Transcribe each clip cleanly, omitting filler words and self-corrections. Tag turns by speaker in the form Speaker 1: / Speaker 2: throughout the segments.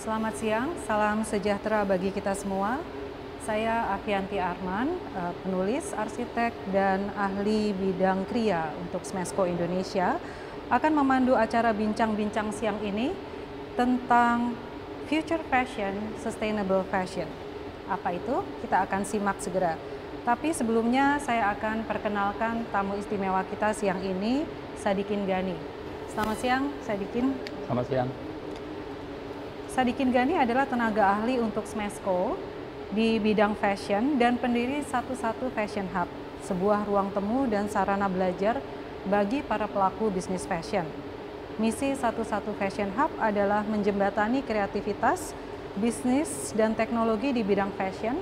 Speaker 1: Selamat siang, salam sejahtera bagi kita semua. Saya Afianti Arman, penulis, arsitek, dan ahli bidang kriya untuk Smesco Indonesia, akan memandu acara bincang-bincang siang ini tentang Future Fashion, Sustainable Fashion. Apa itu? Kita akan simak segera. Tapi sebelumnya saya akan perkenalkan tamu istimewa kita siang ini, Sadikin Gani. Selamat siang, Sadikin.
Speaker 2: Selamat siang.
Speaker 1: Sadikin Gani adalah tenaga ahli untuk Smesco di bidang fashion dan pendiri Satu-Satu Fashion Hub, sebuah ruang temu dan sarana belajar bagi para pelaku bisnis fashion. Misi Satu-Satu Fashion Hub adalah menjembatani kreativitas, bisnis, dan teknologi di bidang fashion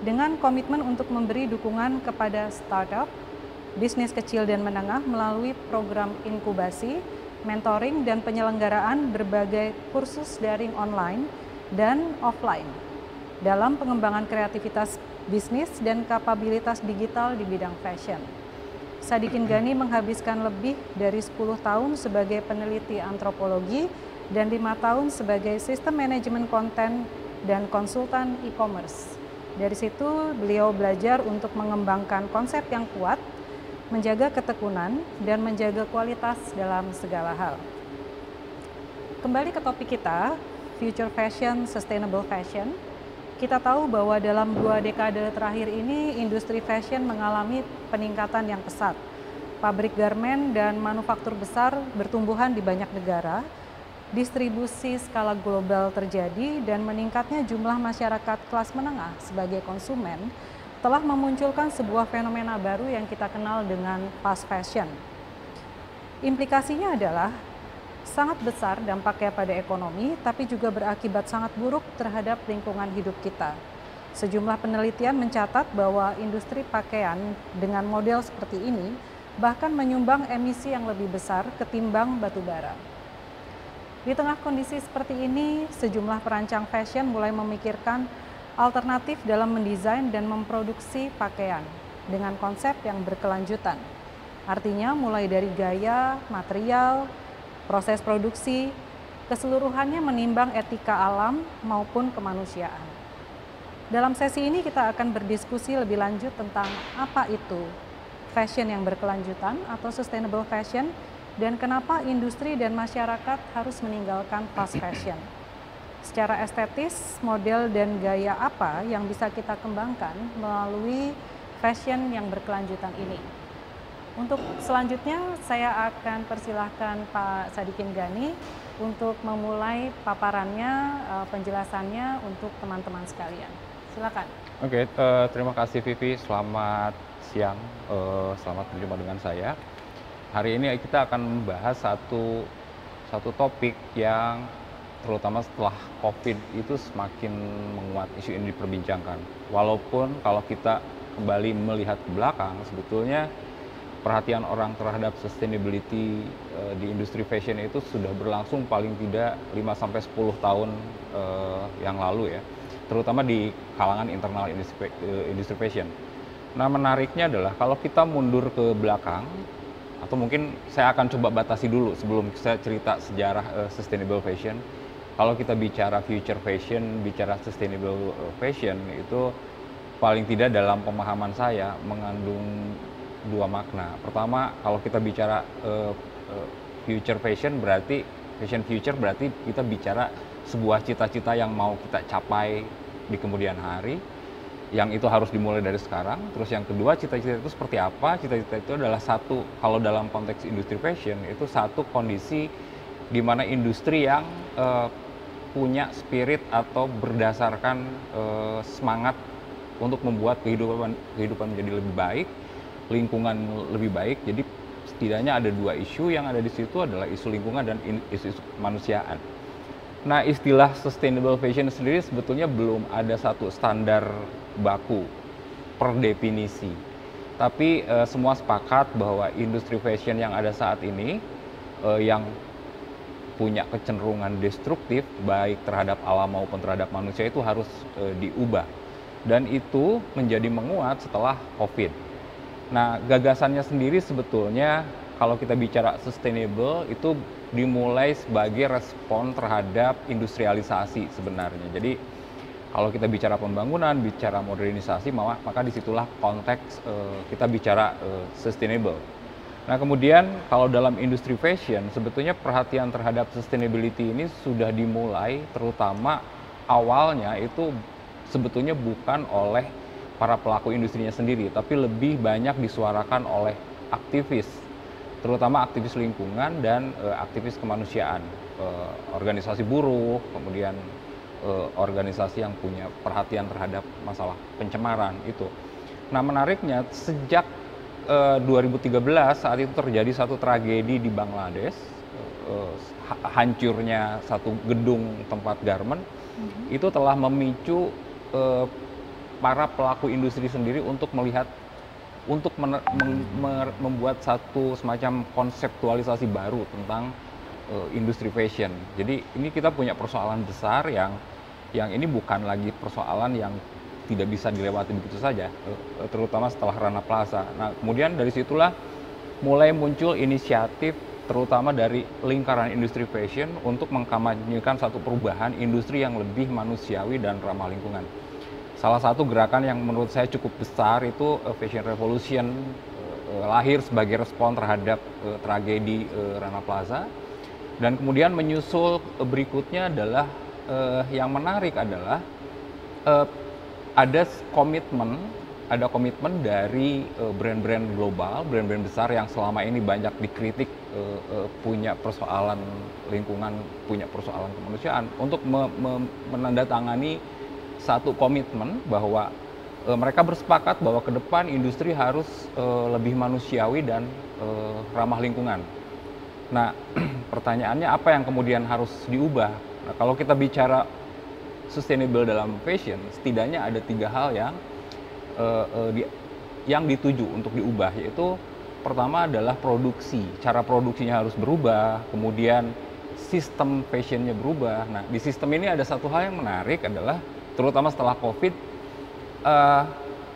Speaker 1: dengan komitmen untuk memberi dukungan kepada startup, bisnis kecil dan menengah melalui program inkubasi, mentoring, dan penyelenggaraan berbagai kursus daring online dan offline dalam pengembangan kreativitas bisnis dan kapabilitas digital di bidang fashion. Sadikin Gani menghabiskan lebih dari 10 tahun sebagai peneliti antropologi dan 5 tahun sebagai sistem manajemen konten dan konsultan e-commerce. Dari situ beliau belajar untuk mengembangkan konsep yang kuat, menjaga ketekunan, dan menjaga kualitas dalam segala hal. Kembali ke topik kita, Future Fashion, Sustainable Fashion. Kita tahu bahwa dalam 2 dekade terakhir ini, industri fashion mengalami peningkatan yang pesat. Pabrik garmen dan manufaktur besar bertumbuhan di banyak negara, distribusi skala global terjadi, dan meningkatnya jumlah masyarakat kelas menengah sebagai konsumen telah memunculkan sebuah fenomena baru yang kita kenal dengan fast fashion. Implikasinya adalah sangat besar dampaknya pada ekonomi, tapi juga berakibat sangat buruk terhadap lingkungan hidup kita. Sejumlah penelitian mencatat bahwa industri pakaian dengan model seperti ini bahkan menyumbang emisi yang lebih besar ketimbang batu bara. Di tengah kondisi seperti ini, sejumlah perancang fashion mulai memikirkan alternatif dalam mendesain dan memproduksi pakaian dengan konsep yang berkelanjutan. Artinya mulai dari gaya, material, proses produksi, keseluruhannya menimbang etika alam maupun kemanusiaan. Dalam sesi ini kita akan berdiskusi lebih lanjut tentang apa itu fashion yang berkelanjutan atau sustainable fashion dan kenapa industri dan masyarakat harus meninggalkan fast fashion. Secara estetis, model dan gaya apa yang bisa kita kembangkan melalui fashion yang berkelanjutan ini. Untuk selanjutnya, saya akan persilahkan Pak Sadikin Gani untuk memulai paparannya, penjelasannya untuk teman-teman sekalian. Silakan.
Speaker 2: Oke, terima kasih Vivi. Selamat siang, selamat berjumpa dengan saya. Hari ini kita akan membahas satu topik yang terutama setelah COVID itu semakin menguat, isu ini diperbincangkan. Walaupun kalau kita kembali melihat ke belakang, sebetulnya perhatian orang terhadap sustainability di industri fashion itu sudah berlangsung paling tidak 5-10 tahun yang lalu ya, terutama di kalangan internal industri fashion. Nah, menariknya adalah kalau kita mundur ke belakang, atau mungkin saya akan coba batasi dulu sebelum saya cerita sejarah sustainable fashion. Kalau kita bicara future fashion, bicara sustainable fashion, itu paling tidak dalam pemahaman saya mengandung 2 makna. Pertama, kalau kita bicara future fashion berarti fashion future berarti kita bicara sebuah cita-cita yang mau kita capai di kemudian hari, yang itu harus dimulai dari sekarang. Terus yang kedua, cita-cita itu seperti apa? Cita-cita itu adalah satu, kalau dalam konteks industri fashion, itu satu kondisi di mana industri yang punya spirit atau berdasarkan semangat untuk membuat kehidupan menjadi lebih baik, lingkungan lebih baik. Jadi setidaknya ada 2 isu yang ada di situ, adalah isu lingkungan dan isu kemanusiaan. Nah, istilah sustainable fashion sendiri sebetulnya belum ada satu standar baku per definisi. Tapi semua sepakat bahwa industri fashion yang ada saat ini yang punya kecenderungan destruktif baik terhadap alam maupun terhadap manusia itu harus diubah. Dan itu menjadi menguat setelah COVID. Nah, gagasannya sendiri sebetulnya kalau kita bicara sustainable itu dimulai sebagai respon terhadap industrialisasi sebenarnya. Jadi kalau kita bicara pembangunan, bicara modernisasi, maka disitulah konteks kita bicara sustainable. Nah kemudian kalau dalam industri fashion, sebetulnya perhatian terhadap sustainability ini sudah dimulai terutama awalnya itu sebetulnya bukan oleh para pelaku industrinya sendiri, tapi lebih banyak disuarakan oleh aktivis, terutama aktivis lingkungan dan aktivis kemanusiaan, organisasi buruh, kemudian organisasi yang punya perhatian terhadap masalah pencemaran itu. Nah menariknya sejak 2013 saat itu terjadi satu tragedi di Bangladesh, hancurnya satu gedung tempat garment, itu telah memicu para pelaku industri sendiri untuk melihat, untuk membuat satu semacam konseptualisasi baru tentang industri fashion. Jadi ini kita punya persoalan besar yang ini bukan lagi persoalan yang tidak bisa dilewati begitu saja, terutama setelah Rana Plaza. Nah, kemudian dari situlah mulai muncul inisiatif terutama dari lingkaran industri fashion untuk mengkampanyekan satu perubahan industri yang lebih manusiawi dan ramah lingkungan. Salah satu gerakan yang menurut saya cukup besar itu Fashion Revolution, lahir sebagai respon terhadap tragedi Rana Plaza. Dan kemudian menyusul berikutnya adalah yang menarik adalah ada komitmen dari brand-brand global, brand-brand besar yang selama ini banyak dikritik punya persoalan lingkungan, punya persoalan kemanusiaan, untuk menandatangani satu komitmen bahwa mereka bersepakat bahwa ke depan industri harus lebih manusiawi dan ramah lingkungan. Nah, pertanyaannya apa yang kemudian harus diubah? Nah, kalau kita bicara sustainable dalam fashion, setidaknya ada 3 hal yang dituju untuk diubah, yaitu pertama adalah produksi, cara produksinya harus berubah, kemudian sistem fashionnya berubah. Nah, di sistem ini ada satu hal yang menarik adalah, terutama setelah COVID,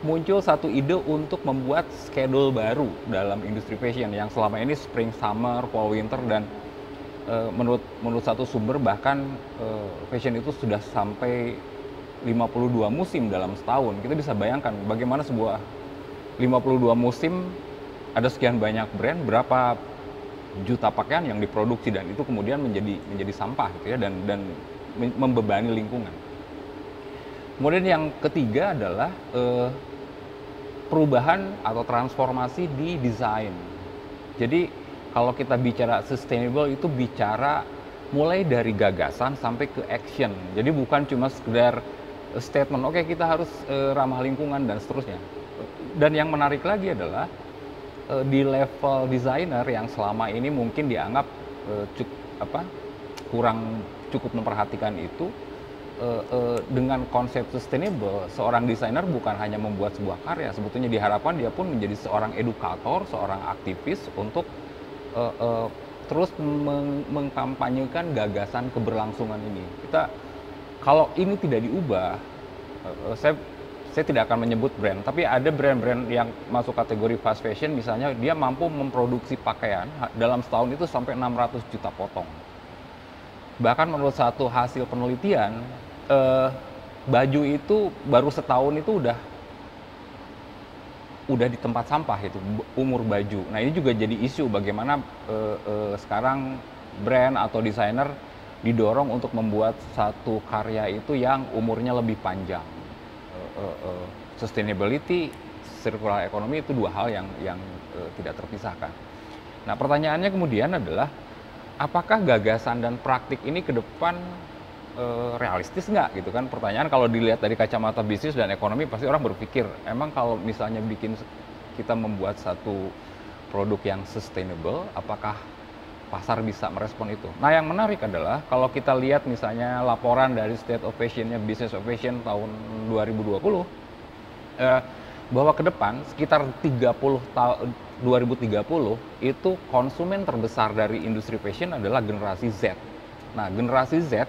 Speaker 2: muncul satu ide untuk membuat schedule baru dalam industri fashion yang selama ini spring, summer, fall, winter, dan menurut satu sumber bahkan fashion itu sudah sampai 52 musim dalam setahun. Kita bisa bayangkan bagaimana sebuah 52 musim, ada sekian banyak brand, berapa juta pakaian yang diproduksi, dan itu kemudian menjadi sampah gitu ya, dan membebani lingkungan. Kemudian yang ketiga adalah perubahan atau transformasi di desain. Jadi kalau kita bicara sustainable itu bicara mulai dari gagasan sampai ke action. Jadi bukan cuma sekedar statement, oke, kita harus ramah lingkungan dan seterusnya. Dan yang menarik lagi adalah di level desainer yang selama ini mungkin dianggap kurang cukup memperhatikan itu, dengan konsep sustainable, seorang desainer bukan hanya membuat sebuah karya, sebetulnya diharapkan dia pun menjadi seorang edukator, seorang aktivis untuk terus mengkampanyekan gagasan keberlangsungan ini. Kalau ini tidak diubah, saya tidak akan menyebut brand, tapi ada brand-brand yang masuk kategori fast fashion, misalnya dia mampu memproduksi pakaian dalam setahun itu sampai 600 juta potong. Bahkan menurut satu hasil penelitian, baju itu baru setahun itu udah di tempat sampah itu umur baju. Nah ini juga jadi isu bagaimana sekarang brand atau desainer didorong untuk membuat satu karya itu yang umurnya lebih panjang. Sustainability, circular economy itu 2 hal yang tidak terpisahkan. Nah pertanyaannya kemudian adalah, apakah gagasan dan praktik ini ke depan realistis nggak gitu kan? Pertanyaan kalau dilihat dari kacamata bisnis dan ekonomi, pasti orang berpikir, emang kalau misalnya kita membuat satu produk yang sustainable, apakah pasar bisa merespon itu? Nah yang menarik adalah kalau kita lihat misalnya laporan dari State of Fashion-nya Business of Fashion tahun 2020, bahwa ke depan sekitar 2030 itu konsumen terbesar dari industri fashion adalah generasi Z. Nah generasi Z,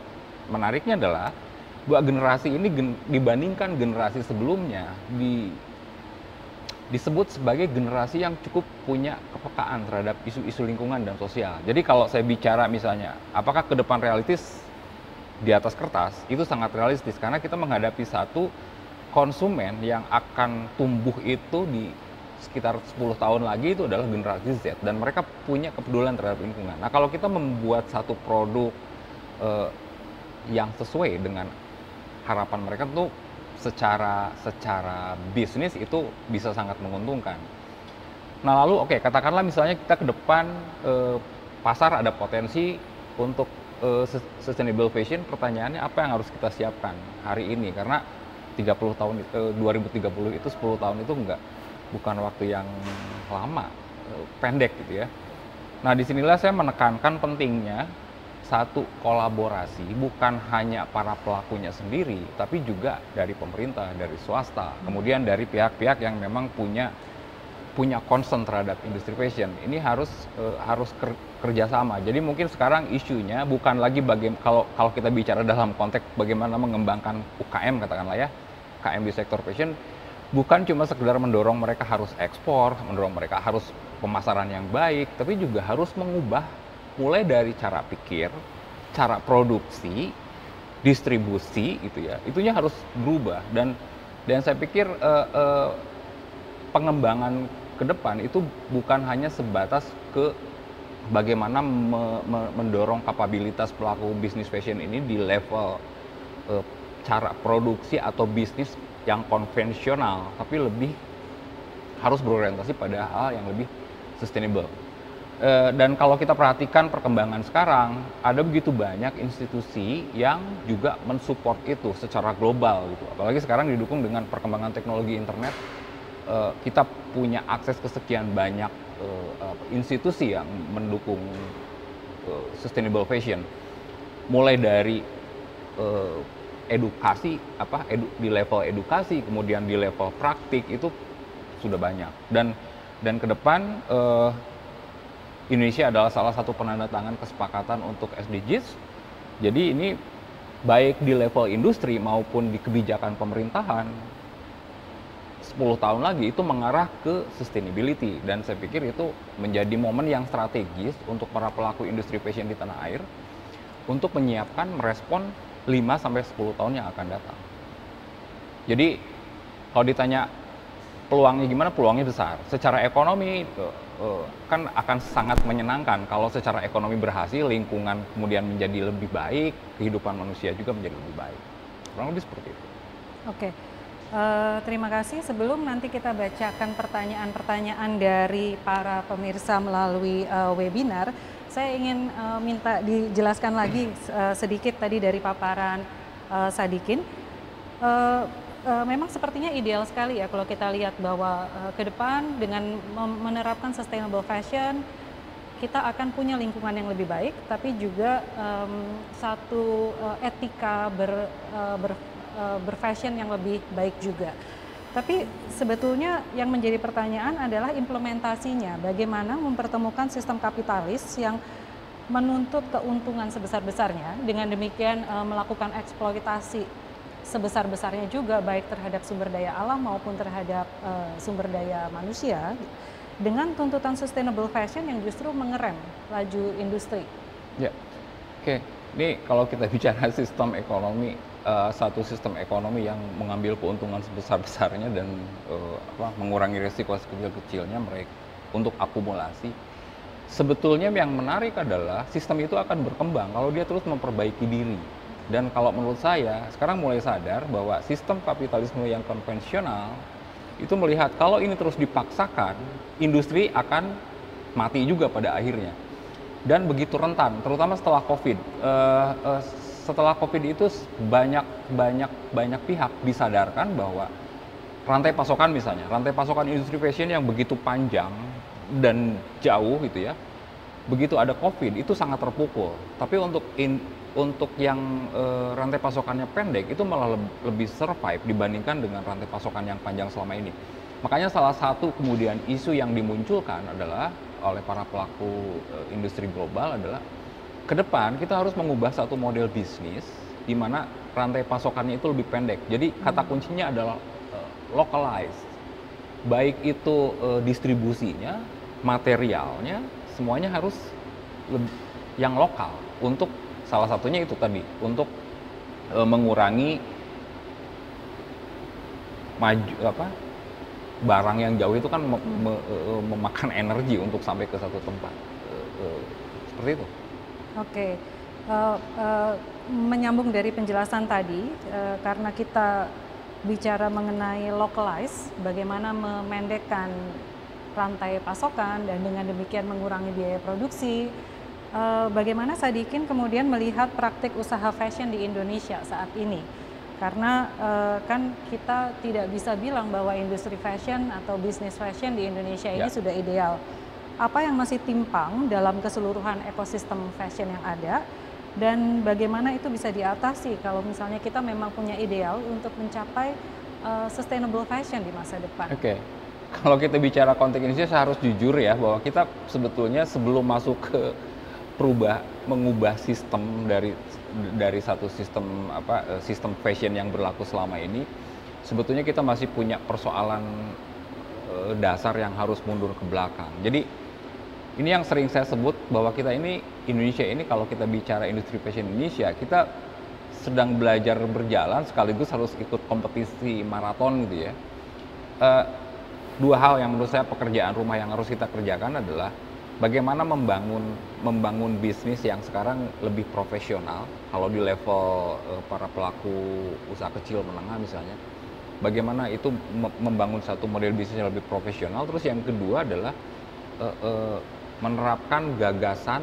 Speaker 2: menariknya adalah bahwa generasi ini dibandingkan generasi sebelumnya disebut sebagai generasi yang cukup punya kepekaan terhadap isu-isu lingkungan dan sosial. Jadi kalau saya bicara misalnya, apakah ke depan realistis di atas kertas, itu sangat realistis karena kita menghadapi satu konsumen yang akan tumbuh itu di sekitar 10 tahun lagi itu adalah generasi Z dan mereka punya kepedulian terhadap lingkungan. Nah, kalau kita membuat satu produk yang sesuai dengan harapan mereka tuh secara bisnis itu bisa sangat menguntungkan. Nah, lalu oke, katakanlah misalnya kita ke depan pasar ada potensi untuk sustainable fashion, pertanyaannya apa yang harus kita siapkan hari ini karena 30 tahun 2030 itu 10 tahun itu bukan waktu yang lama, pendek gitu ya. Nah, disinilah saya menekankan pentingnya satu kolaborasi, bukan hanya para pelakunya sendiri, tapi juga dari pemerintah, dari swasta, kemudian dari pihak-pihak yang memang punya concern terhadap industri fashion. Ini harus kerjasama. Jadi mungkin sekarang isunya bukan lagi kalau kita bicara dalam konteks bagaimana mengembangkan UKM katakanlah ya, UKM di sektor fashion, bukan cuma sekedar mendorong mereka harus ekspor, mendorong mereka harus pemasaran yang baik, tapi juga harus mengubah mulai dari cara pikir, cara produksi, distribusi gitu ya. Itunya harus berubah dan saya pikir pengembangan ke depan itu bukan hanya sebatas ke bagaimana mendorong kapabilitas pelaku bisnis fashion ini di level cara produksi atau bisnis yang konvensional, tapi lebih harus berorientasi pada hal yang lebih sustainable. Dan kalau kita perhatikan perkembangan sekarang, ada begitu banyak institusi yang juga mensupport itu secara global gitu. Apalagi sekarang didukung dengan perkembangan teknologi internet, kita punya akses ke sekian banyak institusi yang mendukung sustainable fashion. Mulai dari edukasi di level edukasi, kemudian di level praktik itu sudah banyak. Dan ke depan Indonesia adalah salah satu penandatangan kesepakatan untuk SDGs. Jadi ini baik di level industri maupun di kebijakan pemerintahan 10 tahun lagi itu mengarah ke sustainability dan saya pikir itu menjadi momen yang strategis untuk para pelaku industri fashion di tanah air untuk menyiapkan merespon 5-10 tahun yang akan datang. Jadi kalau ditanya peluangnya gimana, peluangnya besar. Secara ekonomi kan akan sangat menyenangkan kalau secara ekonomi berhasil, lingkungan kemudian menjadi lebih baik, kehidupan manusia juga menjadi lebih baik. Kurang lebih seperti itu.
Speaker 1: Oke, terima kasih. Sebelum nanti kita bacakan pertanyaan-pertanyaan dari para pemirsa melalui webinar, saya ingin minta dijelaskan lagi sedikit tadi dari paparan Sadikin. Memang sepertinya ideal sekali ya kalau kita lihat bahwa ke depan dengan menerapkan sustainable fashion kita akan punya lingkungan yang lebih baik, tapi juga satu etika berfashion yang lebih baik juga. Tapi sebetulnya yang menjadi pertanyaan adalah implementasinya, bagaimana mempertemukan sistem kapitalis yang menuntut keuntungan sebesar-besarnya, dengan demikian melakukan eksploitasi sebesar-besarnya juga baik terhadap sumber daya alam maupun terhadap sumber daya manusia dengan tuntutan sustainable fashion yang justru mengerem laju industri.
Speaker 2: Ya, oke. Ini kalau kita bicara sistem ekonomi, satu sistem ekonomi yang mengambil keuntungan sebesar-besarnya dan mengurangi risiko sekecil-kecilnya mereka untuk akumulasi. Sebetulnya yang menarik adalah sistem itu akan berkembang kalau dia terus memperbaiki diri. Dan kalau menurut saya, sekarang mulai sadar bahwa sistem kapitalisme yang konvensional itu melihat kalau ini terus dipaksakan, industri akan mati juga pada akhirnya. Dan begitu rentan, terutama setelah COVID. Setelah COVID itu banyak pihak disadarkan bahwa rantai pasokan misalnya, rantai pasokan industri fashion yang begitu panjang dan jauh gitu ya, begitu ada COVID itu sangat terpukul. Tapi untuk yang rantai pasokannya pendek itu malah lebih survive dibandingkan dengan rantai pasokan yang panjang selama ini. Makanya salah satu kemudian isu yang dimunculkan adalah oleh para pelaku industri global adalah ke depan kita harus mengubah satu model bisnis di mana rantai pasokannya itu lebih pendek. Jadi kata kuncinya adalah localized. baik itu distribusinya, materialnya, semuanya harus yang lokal. Untuk salah satunya itu tadi, untuk mengurangi barang yang jauh itu kan memakan energi untuk sampai ke satu tempat. Seperti itu.
Speaker 1: Oke, menyambung dari penjelasan tadi, karena kita bicara mengenai localize, bagaimana memendekkan rantai pasokan dan dengan demikian mengurangi biaya produksi. Bagaimana Sadikin kemudian melihat praktik usaha fashion di Indonesia saat ini? Karena kan kita tidak bisa bilang bahwa industri fashion atau bisnis fashion di Indonesia ini sudah ideal. Apa yang masih timpang dalam keseluruhan ekosistem fashion yang ada, dan bagaimana itu bisa diatasi kalau misalnya kita memang punya ideal untuk mencapai sustainable fashion di masa depan?
Speaker 2: Oke. Kalau kita bicara konteks Indonesia, saya harus jujur ya bahwa kita sebetulnya sebelum masuk ke mengubah sistem dari satu sistem sistem fashion yang berlaku selama ini, sebetulnya kita masih punya persoalan dasar yang harus mundur ke belakang. Jadi ini yang sering saya sebut bahwa kita ini Indonesia ini, kalau kita bicara industri fashion Indonesia, kita sedang belajar berjalan sekaligus harus ikut kompetisi maraton gitu ya. Dua hal yang menurut saya pekerjaan rumah yang harus kita kerjakan adalah bagaimana membangun bisnis yang sekarang lebih profesional. Kalau di level para pelaku usaha kecil menengah misalnya, bagaimana itu membangun satu model bisnis yang lebih profesional. Terus yang kedua adalah menerapkan gagasan,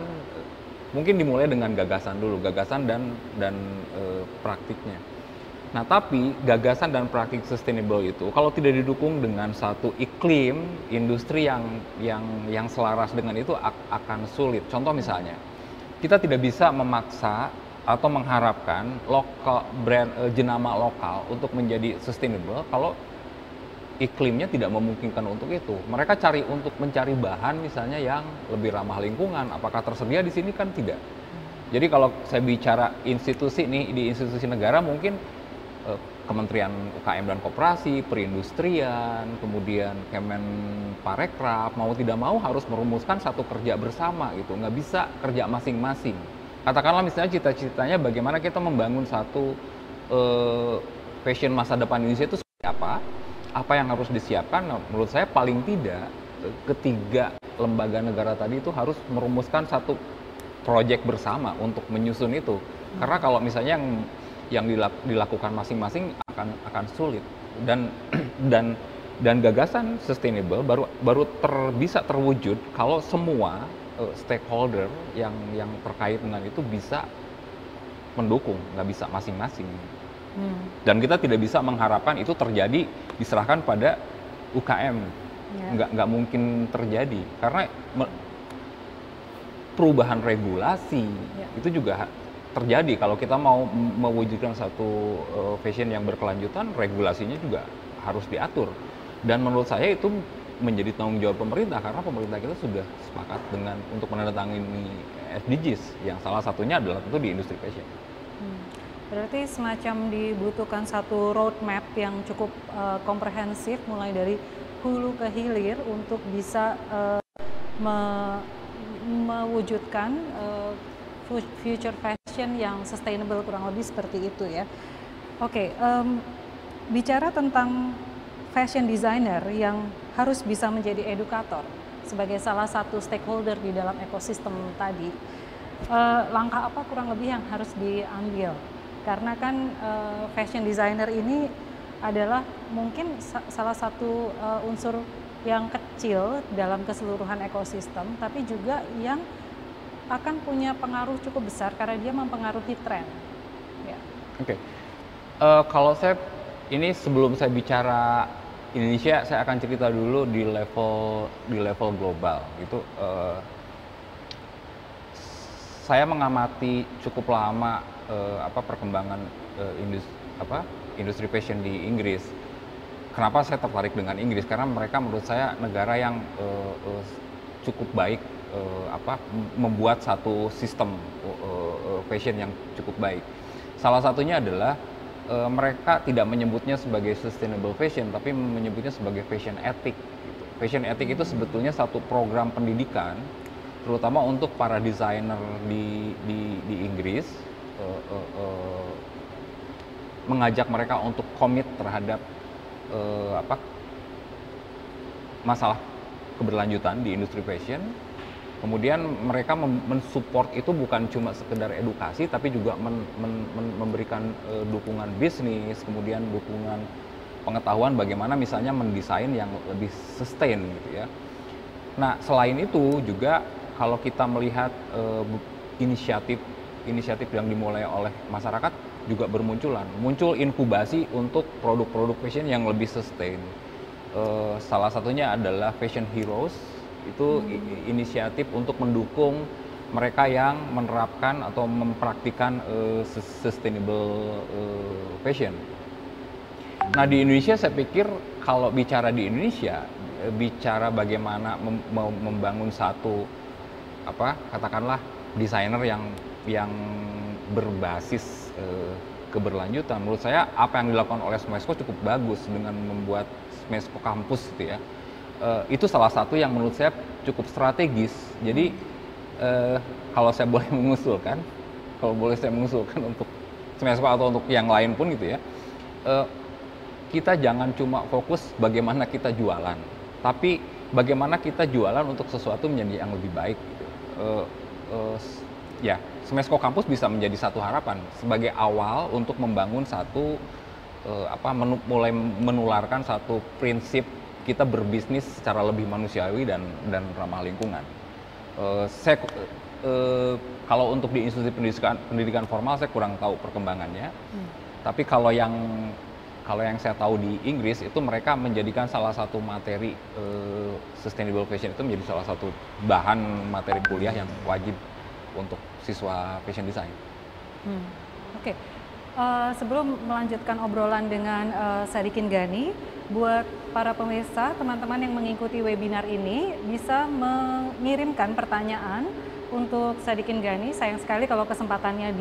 Speaker 2: mungkin dimulai dengan gagasan dulu, gagasan dan praktiknya. Nah, tapi gagasan dan praktik sustainable itu kalau tidak didukung dengan satu iklim industri yang selaras dengan itu akan sulit. Contoh misalnya, kita tidak bisa memaksa atau mengharapkan jenama lokal untuk menjadi sustainable kalau iklimnya tidak memungkinkan untuk itu. Mereka mencari bahan misalnya yang lebih ramah lingkungan. Apakah tersedia di sini? Kan tidak. Jadi kalau saya bicara institusi nih, di institusi negara mungkin Kementerian UKM dan Koperasi, Perindustrian, kemudian Kemenparekraf, mau tidak mau harus merumuskan satu kerja bersama gitu, nggak bisa kerja masing-masing. Katakanlah misalnya cita-citanya bagaimana kita membangun satu fashion masa depan Indonesia itu seperti apa yang harus disiapkan. Nah, menurut saya paling tidak ketiga lembaga negara tadi itu harus merumuskan satu proyek bersama untuk menyusun itu. Karena kalau misalnya yang dilakukan masing-masing akan sulit, dan gagasan sustainable baru bisa terwujud kalau semua stakeholder yang terkait dengan itu bisa mendukung, nggak bisa masing-masing. Dan kita tidak bisa mengharapkan itu terjadi diserahkan pada UKM, nggak mungkin terjadi karena perubahan regulasi itu juga terjadi. Kalau kita mau mewujudkan satu fashion yang berkelanjutan, regulasinya juga harus diatur. Dan menurut saya itu menjadi tanggung jawab pemerintah, karena pemerintah kita sudah sepakat untuk menandatangani SDGs, yang salah satunya adalah tentu di industri fashion.
Speaker 1: Berarti semacam dibutuhkan satu roadmap yang cukup komprehensif, mulai dari hulu ke hilir untuk bisa mewujudkan future fashion yang sustainable, kurang lebih seperti itu ya. Oke, bicara tentang fashion designer yang harus bisa menjadi edukator sebagai salah satu stakeholder di dalam ekosistem tadi, langkah apa kurang lebih yang harus diambil? Karena kan fashion designer ini adalah mungkin salah satu unsur yang kecil dalam keseluruhan ekosistem, tapi juga yang akan punya pengaruh cukup besar karena dia mempengaruhi tren. Ya.
Speaker 2: Oke. Kalau saya ini sebelum saya bicara Indonesia, saya akan cerita dulu di level global. Itu saya mengamati cukup lama perkembangan industri fashion di Inggris. Kenapa saya tertarik dengan Inggris? Karena mereka menurut saya negara yang cukup baik membuat satu sistem fashion yang cukup baik. Salah satunya adalah mereka tidak menyebutnya sebagai sustainable fashion, tapi menyebutnya sebagai fashion ethic. Gitu. Fashion ethic itu sebetulnya satu program pendidikan, terutama untuk para desainer di Inggris, mengajak mereka untuk komit terhadap masalah keberlanjutan di industri fashion. Kemudian mereka mensupport itu bukan cuma sekedar edukasi, tapi juga memberikan dukungan bisnis, kemudian dukungan pengetahuan bagaimana misalnya mendesain yang lebih sustain gitu ya. Nah selain itu juga kalau kita melihat inisiatif yang dimulai oleh masyarakat juga muncul inkubasi untuk produk-produk fashion yang lebih sustain. Salah satunya adalah Fashion Heroes, itu inisiatif untuk mendukung mereka yang menerapkan atau mempraktikkan sustainable fashion. Nah di Indonesia saya pikir kalau bicara di Indonesia, bicara bagaimana membangun satu katakanlah desainer yang berbasis keberlanjutan, menurut saya apa yang dilakukan oleh Smesco cukup bagus dengan membuat Smesco Campus gitu ya. Itu salah satu yang menurut saya cukup strategis. Jadi kalau boleh saya mengusulkan untuk Smesco atau untuk yang lain pun gitu ya, kita jangan cuma fokus bagaimana kita jualan, tapi bagaimana kita jualan untuk sesuatu menjadi yang lebih baik gitu. Ya, Smesco Campus bisa menjadi satu harapan sebagai awal untuk membangun satu mulai menularkan satu prinsip kita berbisnis secara lebih manusiawi dan ramah lingkungan. Kalau untuk di institusi pendidikan formal saya kurang tahu perkembangannya. Tapi kalau yang saya tahu di Inggris itu mereka menjadikan salah satu materi sustainable fashion itu menjadi salah satu bahan materi kuliah yang wajib untuk siswa fashion design.
Speaker 1: Oke. Sebelum melanjutkan obrolan dengan Sadikin Ghani, buat para pemirsa, teman-teman yang mengikuti webinar ini bisa mengirimkan pertanyaan untuk Sadikin Ghani. Sayang sekali kalau kesempatannya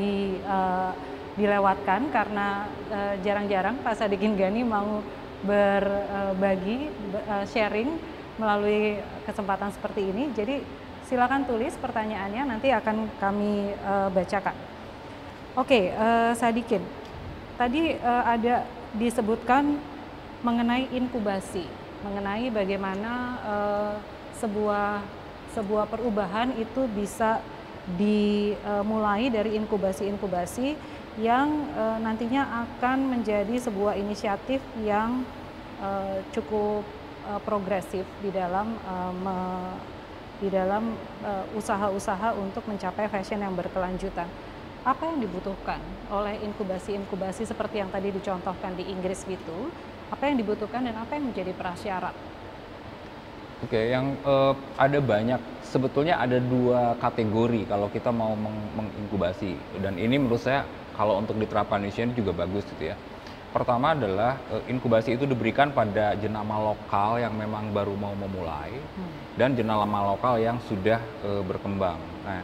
Speaker 1: dilewatkan karena jarang-jarang Pak Sadikin Ghani mau berbagi, sharing melalui kesempatan seperti ini. Jadi silakan tulis pertanyaannya, nanti akan kami bacakan. Oke, Sadikin, tadi ada disebutkan mengenai inkubasi, mengenai bagaimana sebuah perubahan itu bisa dimulai dari inkubasi-inkubasi yang nantinya akan menjadi sebuah inisiatif yang cukup progresif di dalam usaha-usaha untuk mencapai fashion yang berkelanjutan. Apa yang dibutuhkan oleh inkubasi-inkubasi seperti yang tadi dicontohkan di Inggris gitu? Apa yang dibutuhkan dan apa yang menjadi prasyarat?
Speaker 2: Oke, ada banyak. Sebetulnya ada dua kategori kalau kita mau menginkubasi. Dan ini menurut saya kalau untuk diterapkan di Indonesia juga bagus gitu ya. Pertama adalah inkubasi itu diberikan pada jenama lokal yang memang baru mau memulai dan jenama lokal yang sudah berkembang. Nah,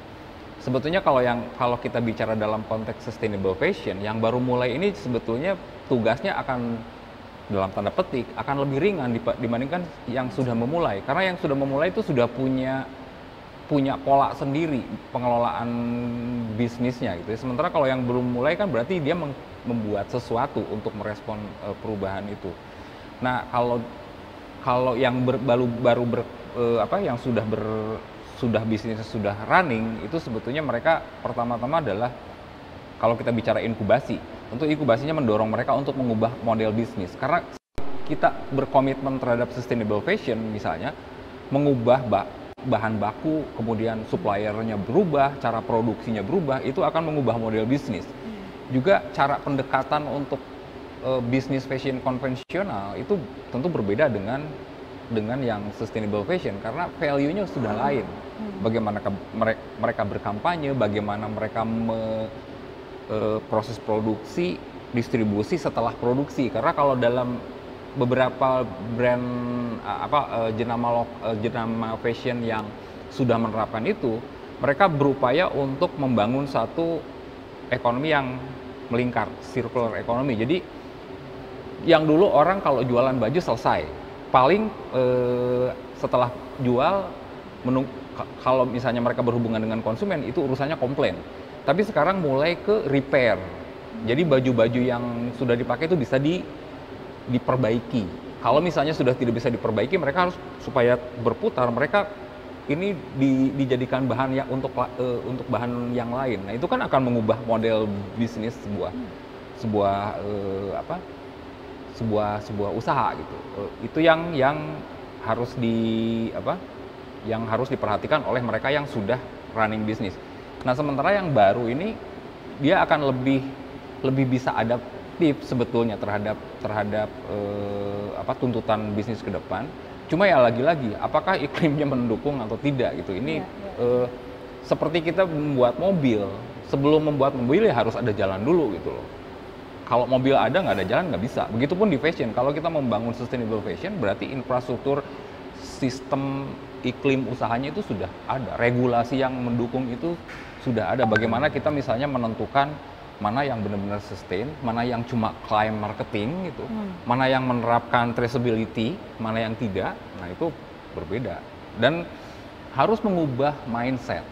Speaker 2: sebetulnya kalau kita bicara dalam konteks sustainable fashion, yang baru mulai ini sebetulnya tugasnya akan dalam tanda petik akan lebih ringan dibandingkan yang sudah memulai. Karena yang sudah memulai itu sudah punya pola sendiri pengelolaan bisnisnya gitu. Sementara kalau yang belum mulai kan berarti dia membuat sesuatu untuk merespon perubahan itu. Nah, kalau yang yang sudah bisnisnya sudah running itu sebetulnya mereka pertama-tama adalah kalau kita bicara inkubasi, untuk inkubasinya mendorong mereka untuk mengubah model bisnis. Karena kita berkomitmen terhadap sustainable fashion misalnya, mengubah bahan baku, kemudian suppliernya berubah, cara produksinya berubah, itu akan mengubah model bisnis. Juga cara pendekatan untuk bisnis fashion konvensional itu tentu berbeda dengan yang sustainable fashion karena value-nya sudah lain. Bagaimana mereka berkampanye, bagaimana mereka proses produksi, distribusi setelah produksi. Karena kalau dalam beberapa brand jenama fashion yang sudah menerapkan itu, mereka berupaya untuk membangun satu ekonomi yang melingkar, circular economy. Jadi yang dulu orang kalau jualan baju selesai, paling setelah jual kalau misalnya mereka berhubungan dengan konsumen itu urusannya komplain. Tapi sekarang mulai ke repair. Jadi baju-baju yang sudah dipakai itu bisa diperbaiki. Kalau misalnya sudah tidak bisa diperbaiki, mereka harus supaya berputar, mereka ini dijadikan bahan yang untuk bahan yang lain. Nah, itu kan akan mengubah model bisnis sebuah usaha gitu. Itu yang harus yang harus diperhatikan oleh mereka yang sudah running bisnis. Nah, sementara yang baru ini dia akan lebih bisa adaptif sebetulnya terhadap tuntutan bisnis ke depan. Cuma ya lagi-lagi, apakah iklimnya mendukung atau tidak gitu. Ini seperti kita membuat mobil, sebelum membuat mobil ya harus ada jalan dulu gitu loh. Kalau mobil ada, nggak ada jalan, nggak bisa. Begitupun di fashion, kalau kita membangun sustainable fashion, berarti infrastruktur sistem iklim usahanya itu sudah ada. Regulasi yang mendukung itu sudah ada. Bagaimana kita misalnya menentukan mana yang benar-benar sustain, mana yang cuma claim marketing gitu, mana yang menerapkan traceability, mana yang tidak. Nah, itu berbeda. Dan harus mengubah mindset.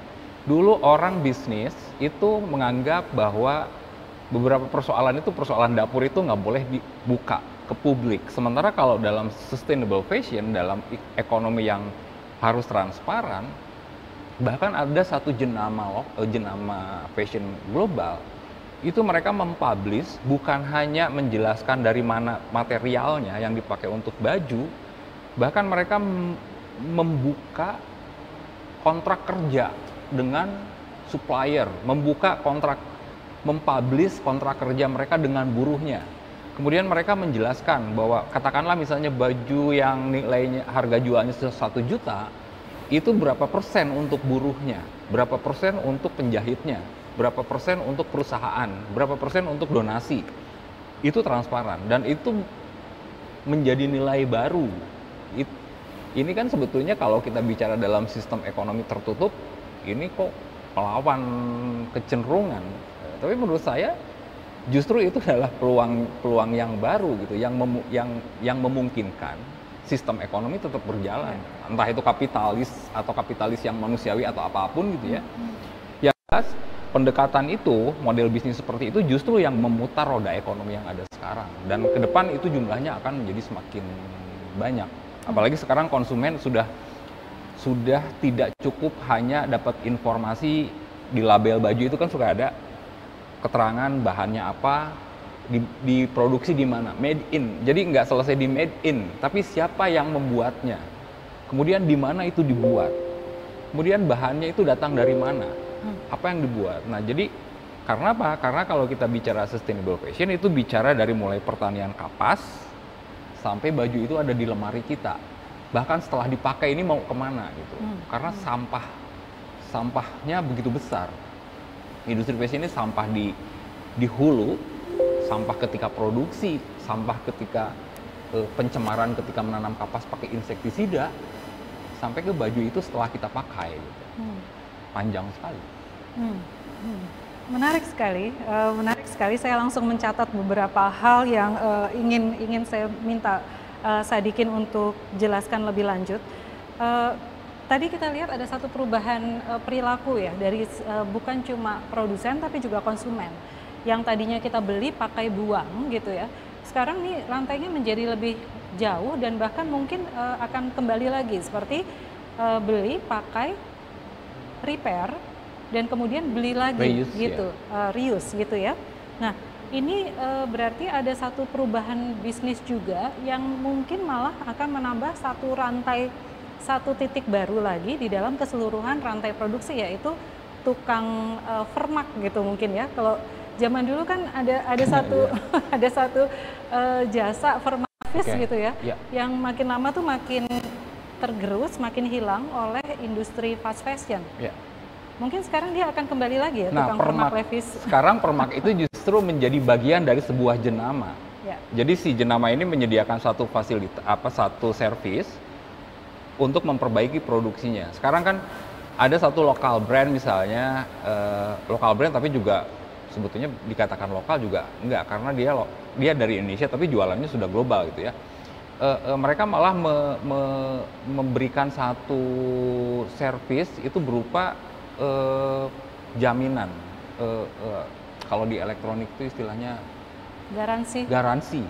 Speaker 2: Dulu orang bisnis itu menganggap bahwa beberapa persoalan dapur itu nggak boleh dibuka ke publik. Sementara kalau dalam sustainable fashion, dalam ekonomi yang harus transparan, bahkan ada satu jenama fashion global, itu mereka mempublish bukan hanya menjelaskan dari mana materialnya yang dipakai untuk baju, bahkan mereka membuka kontrak kerja dengan supplier, mempublish kontrak kerja mereka dengan buruhnya. Kemudian mereka menjelaskan bahwa katakanlah misalnya baju yang nilainya harga jualnya 1 juta, itu berapa persen untuk buruhnya, berapa persen untuk penjahitnya, berapa persen untuk perusahaan, berapa persen untuk donasi. Itu transparan dan itu menjadi nilai baru. Ini kan sebetulnya kalau kita bicara dalam sistem ekonomi tertutup, ini kok melawan kecenderungan. Tapi menurut saya justru itu adalah peluang yang baru gitu, yang memungkinkan sistem ekonomi tetap berjalan. Entah itu kapitalis atau kapitalis yang manusiawi atau apapun gitu ya. Ya, pendekatan itu, model bisnis seperti itu justru yang memutar roda ekonomi yang ada sekarang. Dan ke depan itu jumlahnya akan menjadi semakin banyak. Apalagi sekarang konsumen sudah tidak cukup hanya dapat informasi di label baju itu kan suka ada keterangan bahannya apa, diproduksi di mana, made in. Jadi nggak selesai di made in, tapi siapa yang membuatnya. Kemudian di mana itu dibuat. Kemudian bahannya itu datang dari mana. Apa yang dibuat. Nah, jadi karena apa? Karena kalau kita bicara sustainable fashion itu bicara dari mulai pertanian kapas sampai baju itu ada di lemari kita. Bahkan setelah dipakai ini mau kemana gitu. Karena sampahnya begitu besar. Industri fashion ini sampah di hulu, sampah ketika produksi, sampah ketika pencemaran ketika menanam kapas pakai insektisida, sampai ke baju itu setelah kita pakai gitu. Panjang sekali.
Speaker 1: Menarik sekali, menarik sekali. Saya langsung mencatat beberapa hal yang ingin saya minta Sadikin untuk jelaskan lebih lanjut. Tadi kita lihat ada satu perubahan perilaku ya dari bukan cuma produsen tapi juga konsumen. Yang tadinya kita beli pakai buang gitu ya. Sekarang nih rantainya menjadi lebih jauh dan bahkan mungkin akan kembali lagi seperti beli, pakai, repair dan kemudian beli lagi reuse, gitu, reuse gitu ya. Nah, ini berarti ada satu perubahan bisnis juga yang mungkin malah akan menambah satu titik baru lagi di dalam keseluruhan rantai produksi, yaitu tukang vermak gitu mungkin ya. Kalau zaman dulu kan ada satu jasa vermakis gitu ya, yang makin lama tuh makin tergerus, makin hilang oleh industri fast fashion. Mungkin sekarang dia akan kembali lagi ya, tukang permak Levi's.
Speaker 2: Sekarang permak itu justru menjadi bagian dari sebuah jenama. Jadi si jenama ini menyediakan satu fasilitas, satu servis untuk memperbaiki produksinya. Sekarang kan ada satu lokal brand misalnya, lokal brand tapi juga sebetulnya dikatakan lokal juga enggak, karena dia dari Indonesia tapi jualannya sudah global gitu ya. Mereka malah memberikan satu servis itu berupa jaminan. Kalau di elektronik itu istilahnya garansi.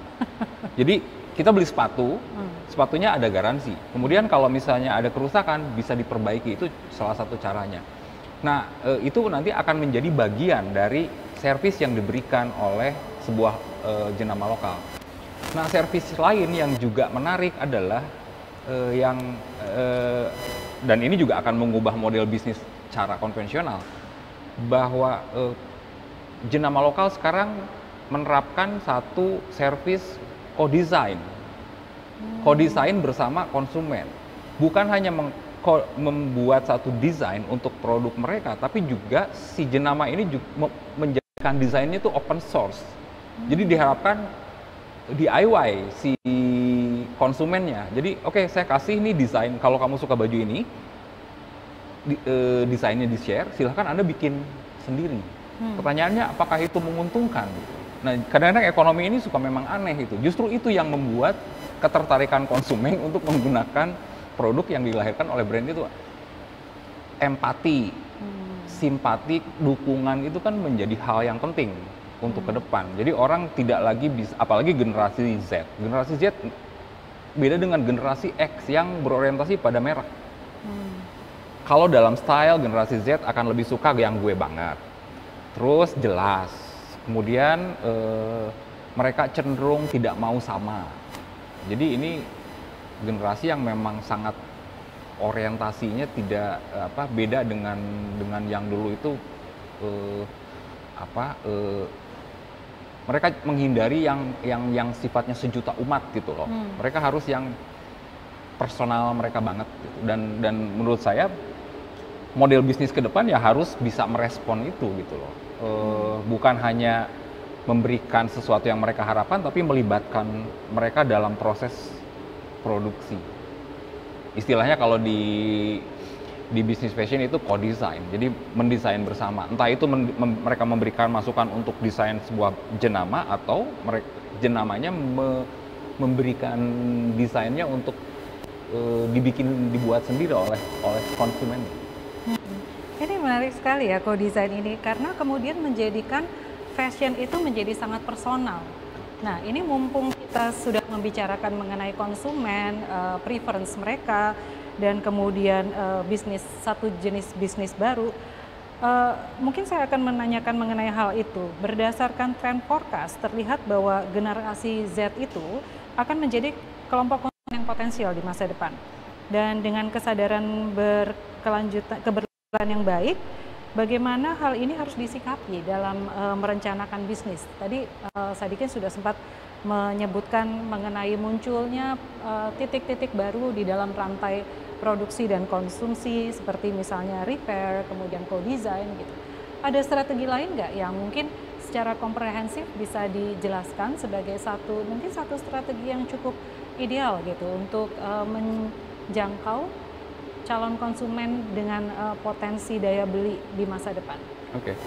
Speaker 2: Jadi kita beli sepatu, sepatunya ada garansi. Kemudian kalau misalnya ada kerusakan bisa diperbaiki, itu salah satu caranya. Nah, itu nanti akan menjadi bagian dari servis yang diberikan oleh sebuah jenama lokal. Nah, servis lain yang juga menarik adalah dan ini juga akan mengubah model bisnis secara konvensional, bahwa jenama lokal sekarang menerapkan satu servis co-design bersama konsumen. Bukan hanya membuat satu desain untuk produk mereka, tapi juga si jenama ini juga menjadikan desainnya itu open source. Jadi diharapkan DIY si konsumennya. Jadi oke, saya kasih nih desain, kalau kamu suka baju ini, desainnya di-share, silahkan Anda bikin sendiri. Pertanyaannya, apakah itu menguntungkan? Nah, kadang-kadang ekonomi ini suka memang aneh itu. Justru itu yang membuat ketertarikan konsumen untuk menggunakan produk yang dilahirkan oleh brand itu. Empati, simpati, dukungan itu kan menjadi hal yang penting untuk ke depan. Jadi orang tidak lagi bisa, apalagi generasi Z. Generasi Z beda dengan generasi X yang berorientasi pada merek. Kalau dalam style, generasi Z akan lebih suka yang gue banget. Terus jelas. Kemudian mereka cenderung tidak mau sama. Jadi ini generasi yang memang sangat orientasinya tidak beda dengan yang dulu itu mereka menghindari yang sifatnya sejuta umat gitu loh. Mereka harus yang personal mereka banget gitu. Dan menurut saya model bisnis ke depan ya harus bisa merespon itu gitu loh. Bukan hanya memberikan sesuatu yang mereka harapkan, tapi melibatkan mereka dalam proses produksi. Istilahnya kalau di bisnis fashion itu co-design, jadi mendesain bersama. Entah itu mereka memberikan masukan untuk desain sebuah jenama, atau jenamanya memberikan desainnya untuk dibuat sendiri oleh konsumen.
Speaker 1: Ini menarik sekali ya co-design ini, karena kemudian menjadikan fashion itu menjadi sangat personal. Nah, ini mumpung kita sudah membicarakan mengenai konsumen, preference mereka, dan kemudian satu jenis bisnis baru, mungkin saya akan menanyakan mengenai hal itu. Berdasarkan trend forecast, terlihat bahwa generasi Z itu akan menjadi kelompok konsumen yang potensial di masa depan. Dan dengan kesadaran keberlanjutan yang baik, bagaimana hal ini harus disikapi dalam merencanakan bisnis. Tadi Sadikin sudah sempat menyebutkan mengenai munculnya titik-titik baru di dalam rantai produksi dan konsumsi, seperti misalnya repair, kemudian co-design gitu. Ada strategi lain nggak yang mungkin secara komprehensif bisa dijelaskan sebagai mungkin satu strategi yang cukup ideal gitu untuk menjangkau calon konsumen dengan potensi daya beli di masa depan?
Speaker 2: Oke.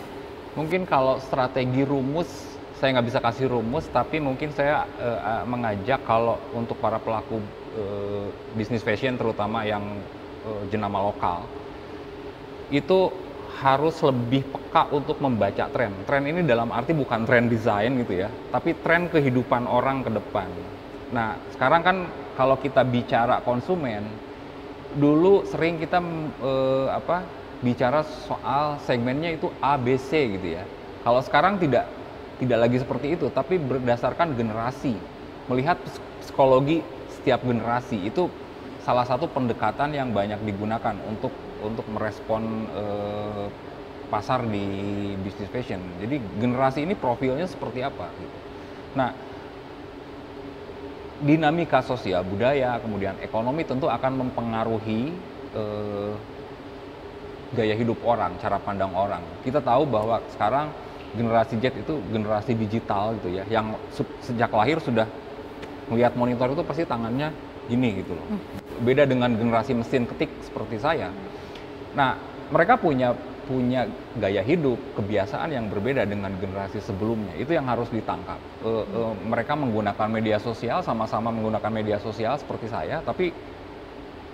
Speaker 2: Mungkin kalau strategi rumus, saya nggak bisa kasih rumus, tapi mungkin saya mengajak kalau untuk para pelaku bisnis fashion, terutama yang jenama lokal, itu harus lebih peka untuk membaca tren. Tren ini dalam arti bukan tren desain gitu ya, tapi tren kehidupan orang ke depan. Nah, sekarang kan kalau kita bicara konsumen, dulu sering kita bicara soal segmennya itu A, B, C gitu ya. Kalau sekarang tidak lagi seperti itu, tapi berdasarkan generasi. Melihat psikologi setiap generasi, itu salah satu pendekatan yang banyak digunakan untuk merespon pasar di bisnis fashion. Jadi generasi ini profilnya seperti apa gitu. Nah, dinamika sosial, budaya, kemudian ekonomi tentu akan mempengaruhi gaya hidup orang, cara pandang orang. Kita tahu bahwa sekarang generasi Z itu generasi digital gitu ya, yang sejak lahir sudah melihat monitor itu pasti tangannya gini gitu loh. Beda dengan generasi mesin ketik seperti saya. Nah, mereka punya punya gaya hidup, kebiasaan yang berbeda dengan generasi sebelumnya. Itu yang harus ditangkap. Mereka menggunakan media sosial, sama-sama menggunakan media sosial seperti saya, tapi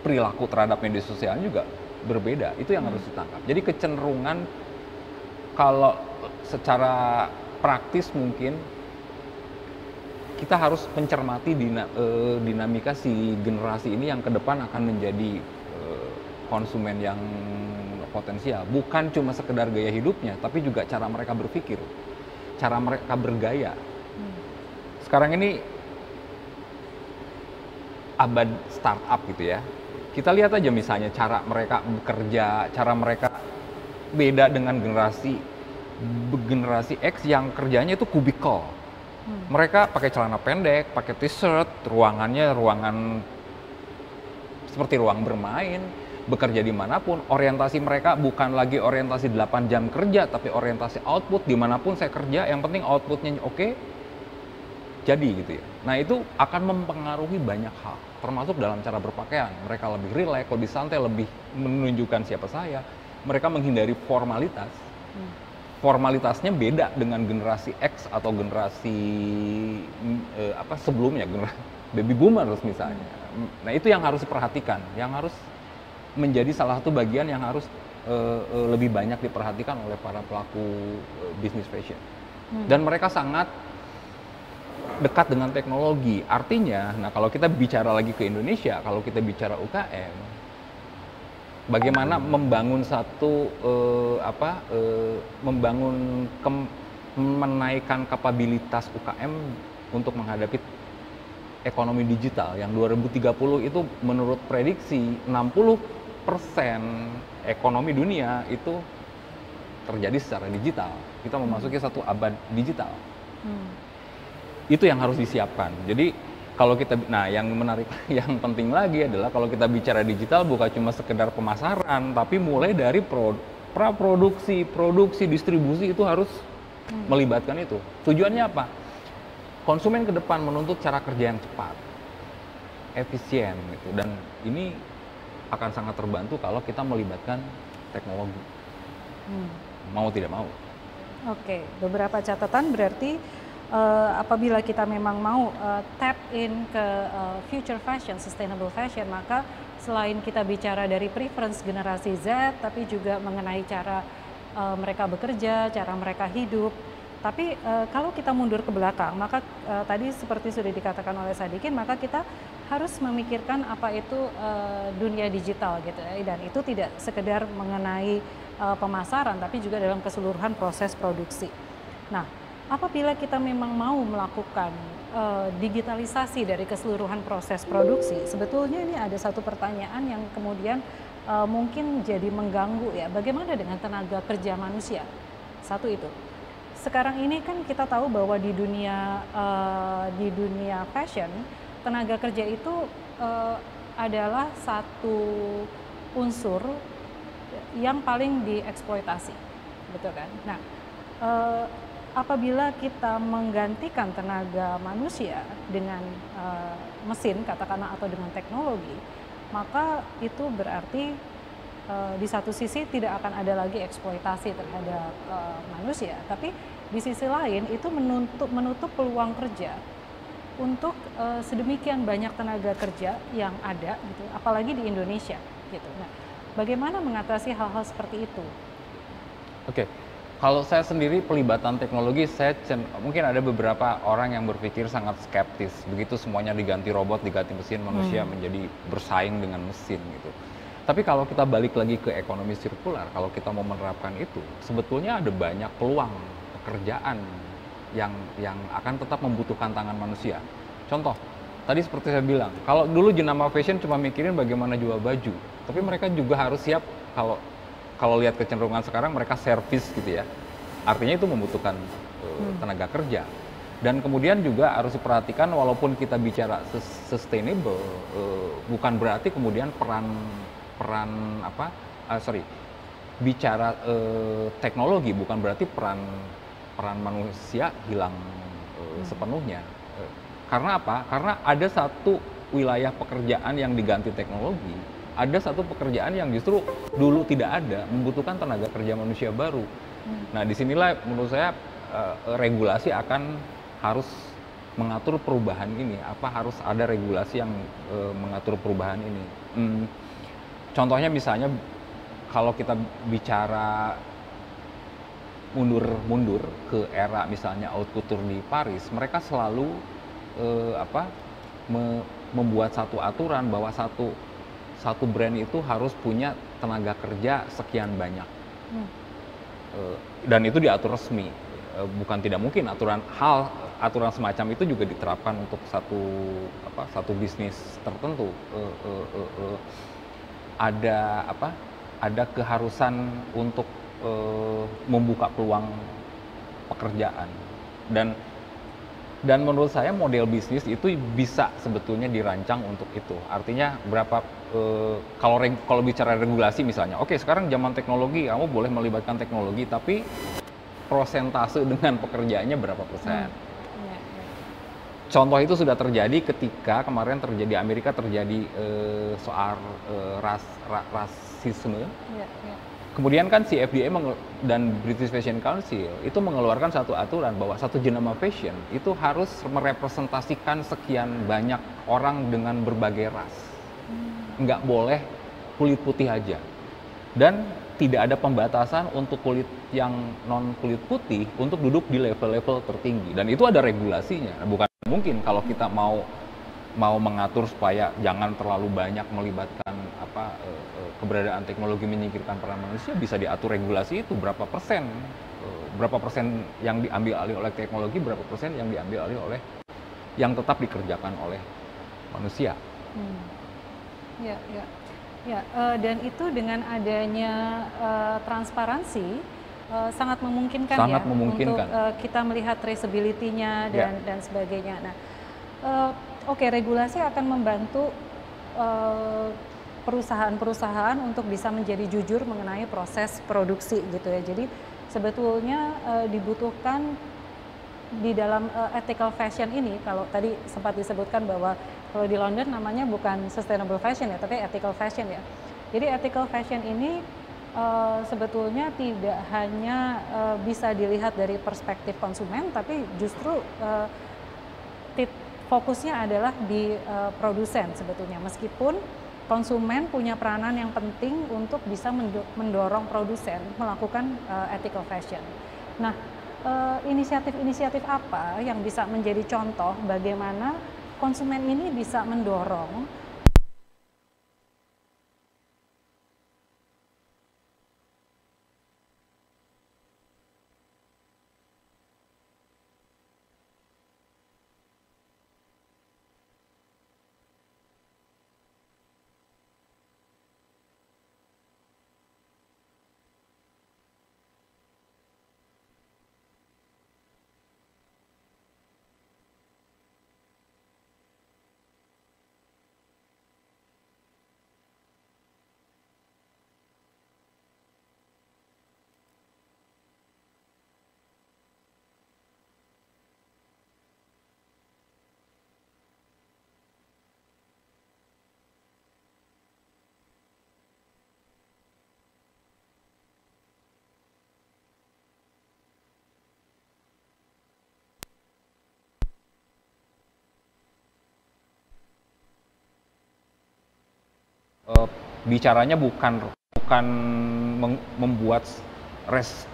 Speaker 2: perilaku terhadap media sosial juga berbeda. Itu yang harus ditangkap. Jadi kecenderungan kalau secara praktis mungkin kita harus mencermati dinamika si generasi ini yang ke depan akan menjadi konsumen yang potensial. Bukan cuma sekedar gaya hidupnya, tapi juga cara mereka berpikir, cara mereka bergaya. Sekarang ini abad startup gitu ya. Kita lihat aja misalnya cara mereka bekerja, cara mereka beda dengan generasi X yang kerjanya itu kubikel. Mereka pakai celana pendek, pakai t-shirt, ruangannya ruangan seperti ruang bermain, bekerja dimanapun. Orientasi mereka bukan lagi orientasi 8 jam kerja, tapi orientasi output. Dimanapun saya kerja, yang penting outputnya oke, jadi gitu ya. Nah itu akan mempengaruhi banyak hal, termasuk dalam cara berpakaian. Mereka lebih rileks, lebih santai, lebih menunjukkan siapa saya. Mereka menghindari formalitas. Formalitasnya beda dengan generasi X atau generasi sebelumnya, generasi baby boomers misalnya. Nah itu yang harus diperhatikan, yang harus menjadi salah satu bagian yang harus lebih banyak diperhatikan oleh para pelaku bisnis fashion. Dan mereka sangat dekat dengan teknologi. Artinya, nah kalau kita bicara lagi ke Indonesia, kalau kita bicara UKM, bagaimana membangun satu menaikkan kapabilitas UKM untuk menghadapi ekonomi digital yang 2030 itu menurut prediksi 60% ekonomi dunia itu terjadi secara digital. Kita memasuki satu abad digital. Itu yang harus disiapkan. Jadi kalau kita, nah yang menarik, yang penting lagi adalah kalau kita bicara digital bukan cuma sekedar pemasaran, tapi mulai dari praproduksi, produksi, distribusi itu harus melibatkan itu. Tujuannya apa? Konsumen ke depan menuntut cara kerja yang cepat, efisien gitu, dan ini akan sangat terbantu kalau kita melibatkan teknologi. Mau tidak mau.
Speaker 1: Oke, beberapa catatan berarti apabila kita memang mau tap in ke future fashion, sustainable fashion, maka selain kita bicara dari preference generasi Z, tapi juga mengenai cara mereka bekerja, cara mereka hidup. Tapi kalau kita mundur ke belakang, maka tadi seperti sudah dikatakan oleh Sadikin, maka kita harus memikirkan apa itu dunia digital gitu ya, dan itu tidak sekedar mengenai pemasaran, tapi juga dalam keseluruhan proses produksi. Nah, apabila kita memang mau melakukan digitalisasi dari keseluruhan proses produksi, sebetulnya ini ada satu pertanyaan yang kemudian mungkin jadi mengganggu ya, bagaimana dengan tenaga kerja manusia? Satu itu. Sekarang ini kan kita tahu bahwa di dunia fashion, tenaga kerja itu adalah satu unsur yang paling dieksploitasi, betul kan? Nah, apabila kita menggantikan tenaga manusia dengan mesin, katakanlah, atau dengan teknologi, maka itu berarti di satu sisi tidak akan ada lagi eksploitasi terhadap manusia, tapi di sisi lain itu menutup peluang kerja untuk sedemikian banyak tenaga kerja yang ada, gitu, apalagi di Indonesia, gitu. Nah, bagaimana mengatasi hal-hal seperti itu?
Speaker 2: Oke. Kalau saya sendiri pelibatan teknologi, mungkin ada beberapa orang yang berpikir sangat skeptis. Begitu semuanya diganti robot, diganti mesin, manusia menjadi bersaing dengan mesin gitu. Tapi kalau kita balik lagi ke ekonomi sirkular, kalau kita mau menerapkan itu, sebetulnya ada banyak peluang pekerjaan yang akan tetap membutuhkan tangan manusia. Contoh, tadi seperti saya bilang, kalau dulu jenama fashion cuma mikirin bagaimana jual baju, tapi mereka juga harus siap kalau lihat kecenderungan sekarang mereka servis gitu ya, artinya itu membutuhkan tenaga kerja. Dan kemudian juga harus diperhatikan, walaupun kita bicara sustainable, bukan berarti kemudian bicara teknologi bukan berarti peran manusia hilang sepenuhnya. Karena apa? Karena ada satu wilayah pekerjaan yang diganti teknologi, ada satu pekerjaan yang justru dulu tidak ada, membutuhkan tenaga kerja manusia baru. Nah, disinilah menurut saya regulasi akan harus mengatur perubahan ini. Apa harus ada regulasi yang mengatur perubahan ini? Contohnya misalnya kalau kita bicara mundur ke era misalnya haute couture di Paris, mereka selalu membuat satu aturan bahwa satu brand itu harus punya tenaga kerja sekian banyak. Dan itu diatur resmi. Bukan tidak mungkin aturan semacam itu juga diterapkan untuk satu bisnis tertentu. Ada keharusan untuk membuka peluang pekerjaan, dan menurut saya model bisnis itu bisa sebetulnya dirancang untuk itu. Artinya kalau bicara regulasi misalnya, oke, sekarang zaman teknologi, kamu boleh melibatkan teknologi, tapi prosentase dengan pekerjaannya berapa persen? Contoh itu sudah terjadi ketika kemarin di Amerika terjadi soal rasisme. Kemudian kan si FDA dan British Fashion Council itu mengeluarkan satu aturan bahwa satu jenama fashion itu harus merepresentasikan sekian banyak orang dengan berbagai ras. Nggak boleh kulit putih aja. Dan tidak ada pembatasan untuk kulit yang non kulit putih untuk duduk di level-level tertinggi. Dan itu ada regulasinya. Bukan mungkin kalau kita mau mengatur supaya jangan terlalu banyak melibatkan keberadaan teknologi menyingkirkan peran manusia, bisa diatur regulasi itu berapa persen yang diambil alih oleh teknologi, berapa persen yang diambil alih oleh yang tetap dikerjakan oleh manusia.
Speaker 1: Dan itu dengan adanya transparansi sangat memungkinkan untuk kita melihat traceability-nya dan sebagainya. Nah, regulasi akan membantu perusahaan-perusahaan untuk bisa menjadi jujur mengenai proses produksi gitu ya. Jadi sebetulnya dibutuhkan di dalam ethical fashion ini, kalau tadi sempat disebutkan bahwa kalau di London namanya bukan sustainable fashion ya, tapi ethical fashion ya. Jadi ethical fashion ini sebetulnya tidak hanya bisa dilihat dari perspektif konsumen, tapi justru fokusnya adalah di produsen sebetulnya, meskipun konsumen punya peranan yang penting untuk bisa mendorong produsen melakukan ethical fashion. Nah, inisiatif-inisiatif apa yang bisa menjadi contoh bagaimana konsumen ini bisa mendorong
Speaker 2: bicaranya bukan membuat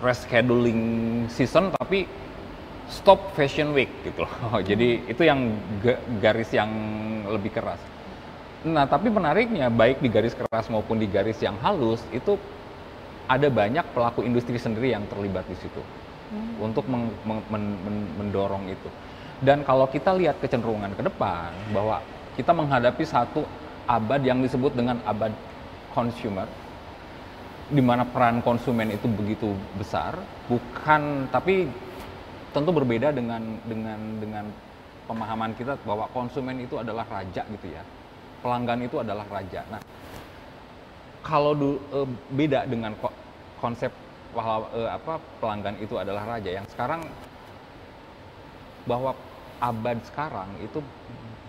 Speaker 2: rescheduling season, tapi stop fashion week gitu loh. Jadi itu yang garis yang lebih keras. Nah, tapi menariknya baik di garis keras maupun di garis yang halus itu ada banyak pelaku industri sendiri yang terlibat di situ untuk mendorong itu. Dan kalau kita lihat kecenderungan ke depan bahwa kita menghadapi satu abad yang disebut dengan abad consumer, di mana peran konsumen itu begitu besar, tapi tentu berbeda dengan pemahaman kita bahwa konsumen itu adalah raja gitu ya, pelanggan itu adalah raja. Nah, kalau beda dengan konsep pelanggan itu adalah raja, yang sekarang bahwa abad sekarang itu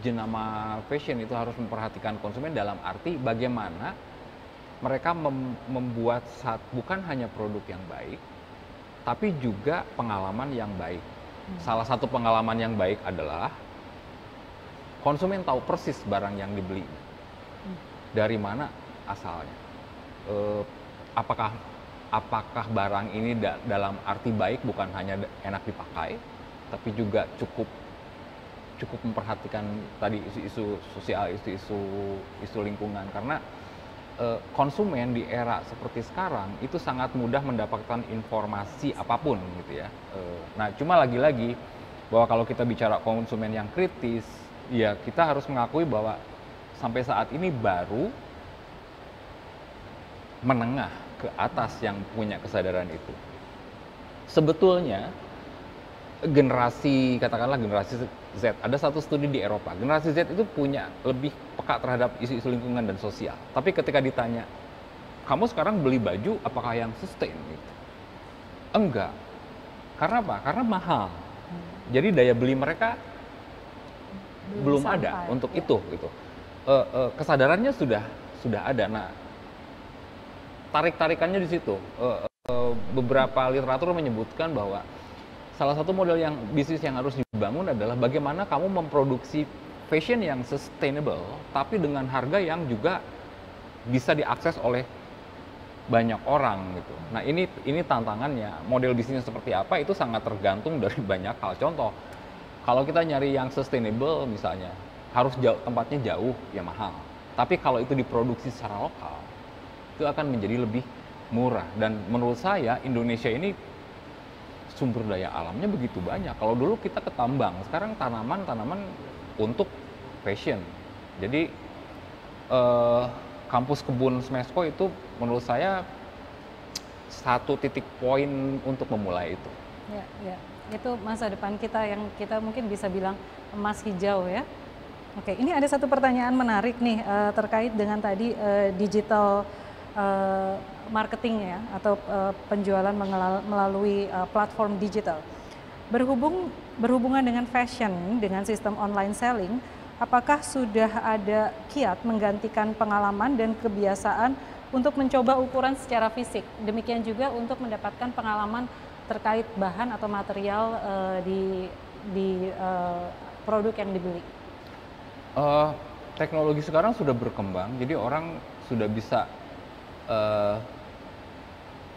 Speaker 2: jenama fashion itu harus memperhatikan konsumen dalam arti bagaimana mereka membuat bukan hanya produk yang baik, tapi juga pengalaman yang baik. Salah satu pengalaman yang baik adalah konsumen tahu persis barang yang dibeli, dari mana asalnya, apakah barang ini dalam arti baik bukan hanya enak dipakai, tapi juga cukup memperhatikan tadi isu-isu sosial, isu lingkungan, karena konsumen di era seperti sekarang itu sangat mudah mendapatkan informasi apapun gitu ya. Nah, cuma lagi-lagi bahwa kalau kita bicara konsumen yang kritis, ya kita harus mengakui bahwa sampai saat ini baru menengah ke atas yang punya kesadaran itu. Sebetulnya katakanlah generasi Z, ada satu studi di Eropa, generasi Z itu punya lebih peka terhadap isu-isu lingkungan dan sosial. Tapi ketika ditanya, kamu sekarang beli baju apakah yang sustain gitu? Enggak. Karena apa? Karena mahal. Jadi daya beli mereka belum ada untuk itu gitu. Kesadarannya sudah ada. Nah, tarik-tarikannya di situ. Beberapa literatur menyebutkan bahwa salah satu model bisnis yang harus dibangun adalah bagaimana kamu memproduksi fashion yang sustainable, tapi dengan harga yang juga bisa diakses oleh banyak orang gitu. Nah, ini tantangannya. Model bisnisnya seperti apa itu sangat tergantung dari banyak hal. Contoh, kalau kita nyari yang sustainable misalnya, harus tempatnya jauh, ya mahal. Tapi kalau itu diproduksi secara lokal, itu akan menjadi lebih murah. Dan menurut saya Indonesia ini sumber daya alamnya begitu banyak. Kalau dulu kita ke tambang, sekarang tanaman untuk fashion. Jadi kampus kebun Smesco itu menurut saya satu titik poin untuk memulai itu.
Speaker 1: Ya. Itu masa depan kita yang kita mungkin bisa bilang emas hijau ya. Oke, ini ada satu pertanyaan menarik nih terkait dengan tadi digital marketing ya, atau penjualan melalui platform digital. Berhubungan dengan fashion, dengan sistem online selling, apakah sudah ada kiat menggantikan pengalaman dan kebiasaan untuk mencoba ukuran secara fisik? Demikian juga untuk mendapatkan pengalaman terkait bahan atau material di produk yang dibeli.
Speaker 2: Teknologi sekarang sudah berkembang, jadi orang sudah bisa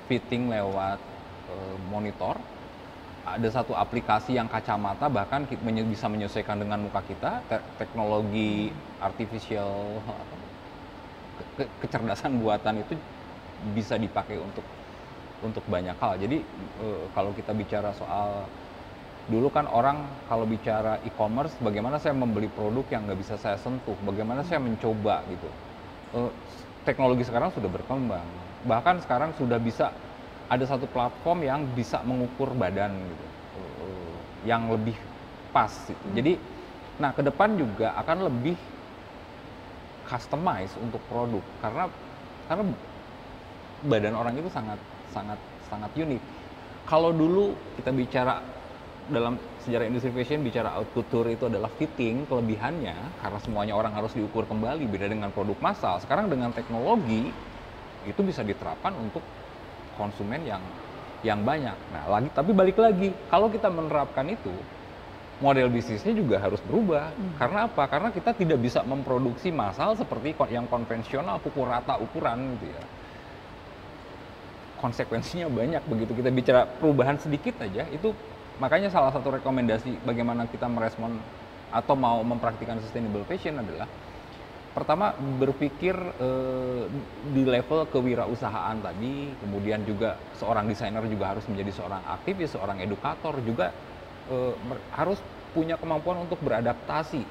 Speaker 2: fitting lewat monitor. Ada satu aplikasi yang kacamata bahkan bisa menyesuaikan dengan muka kita. Teknologi artificial, kecerdasan buatan itu bisa dipakai untuk banyak hal. Jadi kalau kita bicara soal, dulu kan orang kalau bicara e-commerce, bagaimana saya membeli produk yang nggak bisa saya sentuh, bagaimana saya mencoba gitu. Teknologi sekarang sudah berkembang, bahkan sekarang sudah bisa ada satu platform yang bisa mengukur badan gitu, yang lebih pas gitu. Jadi, nah ke depan juga akan lebih customize untuk produk, karena badan orang itu sangat unik. Kalau dulu kita bicara dalam sejarah industri fashion, bicara haute couture itu adalah fitting, kelebihannya karena semuanya orang harus diukur kembali, beda dengan produk massal. Sekarang dengan teknologi itu bisa diterapkan untuk konsumen yang banyak. Nah, tapi balik lagi, kalau kita menerapkan itu, model bisnisnya juga harus berubah. Karena apa? Karena kita tidak bisa memproduksi massal seperti yang konvensional, pukul rata ukuran gitu ya. Konsekuensinya banyak begitu kita bicara perubahan sedikit aja, itu makanya salah satu rekomendasi bagaimana kita merespon atau mau mempraktikkan sustainable fashion adalah pertama berpikir di level kewirausahaan tadi, kemudian juga seorang desainer juga harus menjadi seorang aktivis, seorang edukator juga harus punya kemampuan untuk beradaptasi,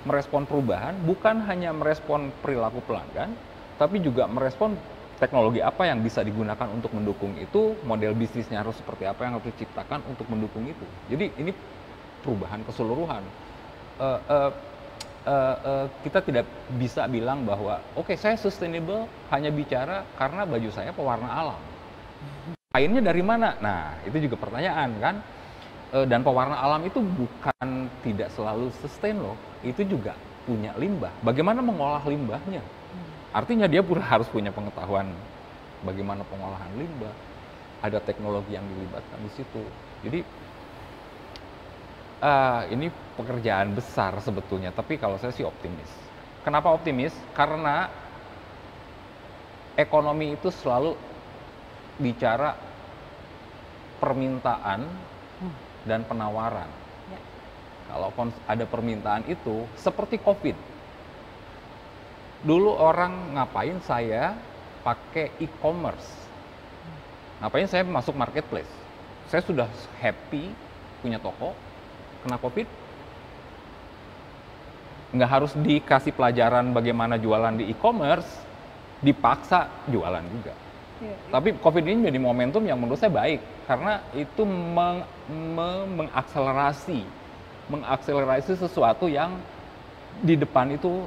Speaker 2: merespon perubahan, bukan hanya merespon perilaku pelanggan, tapi juga merespon teknologi apa yang bisa digunakan untuk mendukung itu, model bisnisnya harus seperti apa yang harus diciptakan untuk mendukung itu. Jadi ini perubahan keseluruhan. Kita tidak bisa bilang bahwa oke, saya sustainable hanya bicara karena baju saya pewarna alam. Kainnya dari mana? Nah, itu juga pertanyaan kan. Dan pewarna alam itu bukan tidak selalu sustain loh, itu juga punya limbah. Bagaimana mengolah limbahnya? Artinya dia harus punya pengetahuan bagaimana pengolahan limbah, ada teknologi yang dilibatkan di situ. Jadi ini pekerjaan besar sebetulnya, tapi kalau saya sih optimis. Kenapa optimis? Karena ekonomi itu selalu bicara permintaan dan penawaran.
Speaker 1: Ya.
Speaker 2: Kalau ada permintaan itu seperti COVID. Dulu orang ngapain saya pakai e-commerce? Ngapain saya masuk marketplace? Saya sudah happy punya toko, kena COVID. Nggak harus dikasih pelajaran bagaimana jualan di e-commerce, dipaksa jualan juga.
Speaker 1: Ya.
Speaker 2: Tapi COVID ini menjadi momentum yang menurut saya baik, karena itu mengakselerasi sesuatu yang di depan itu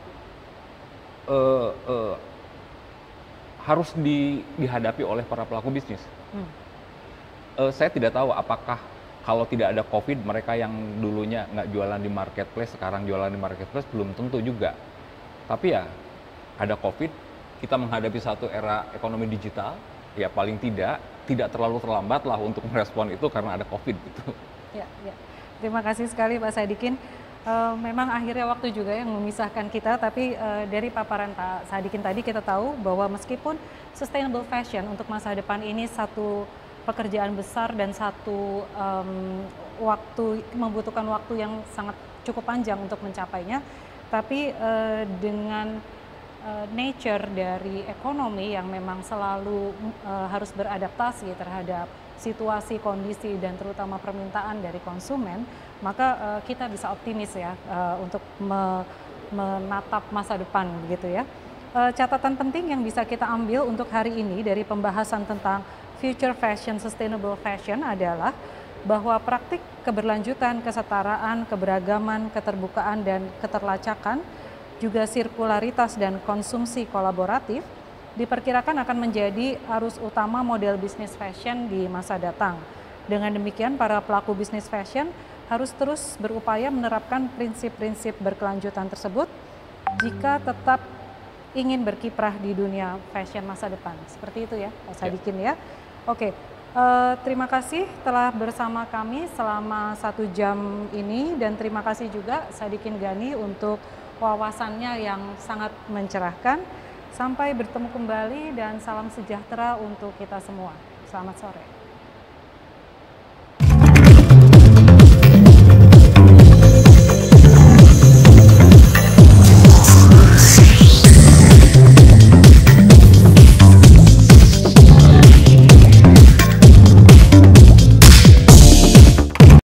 Speaker 2: harus dihadapi oleh para pelaku bisnis. Saya tidak tahu apakah kalau tidak ada COVID, mereka yang dulunya nggak jualan di marketplace, sekarang jualan di marketplace, belum tentu juga. Tapi ya, ada COVID, kita menghadapi satu era ekonomi digital, ya paling tidak terlalu terlambat lah untuk merespon itu karena ada COVID gitu.
Speaker 1: Ya, ya. Terima kasih sekali Pak Sadikin. Memang akhirnya waktu juga yang memisahkan kita, tapi dari paparan Pak Sadikin tadi kita tahu bahwa meskipun sustainable fashion untuk masa depan ini satu pekerjaan besar dan satu membutuhkan waktu yang sangat cukup panjang untuk mencapainya, tapi dengan nature dari ekonomi yang memang selalu harus beradaptasi terhadap situasi, kondisi, dan terutama permintaan dari konsumen, maka kita bisa optimis ya untuk menatap masa depan begitu ya. Catatan penting yang bisa kita ambil untuk hari ini dari pembahasan tentang future fashion, sustainable fashion adalah bahwa praktik keberlanjutan, kesetaraan, keberagaman, keterbukaan, dan keterlacakan, juga sirkularitas dan konsumsi kolaboratif diperkirakan akan menjadi arus utama model bisnis fashion di masa datang. Dengan demikian, para pelaku bisnis fashion harus terus berupaya menerapkan prinsip-prinsip berkelanjutan tersebut jika tetap ingin berkiprah di dunia fashion masa depan. Seperti itu ya, Pak Sadikin ya. Oke, terima kasih telah bersama kami selama 1 jam ini, dan terima kasih juga Sadikin Ghani untuk wawasannya yang sangat mencerahkan. Sampai bertemu kembali dan salam sejahtera untuk kita semua. Selamat sore.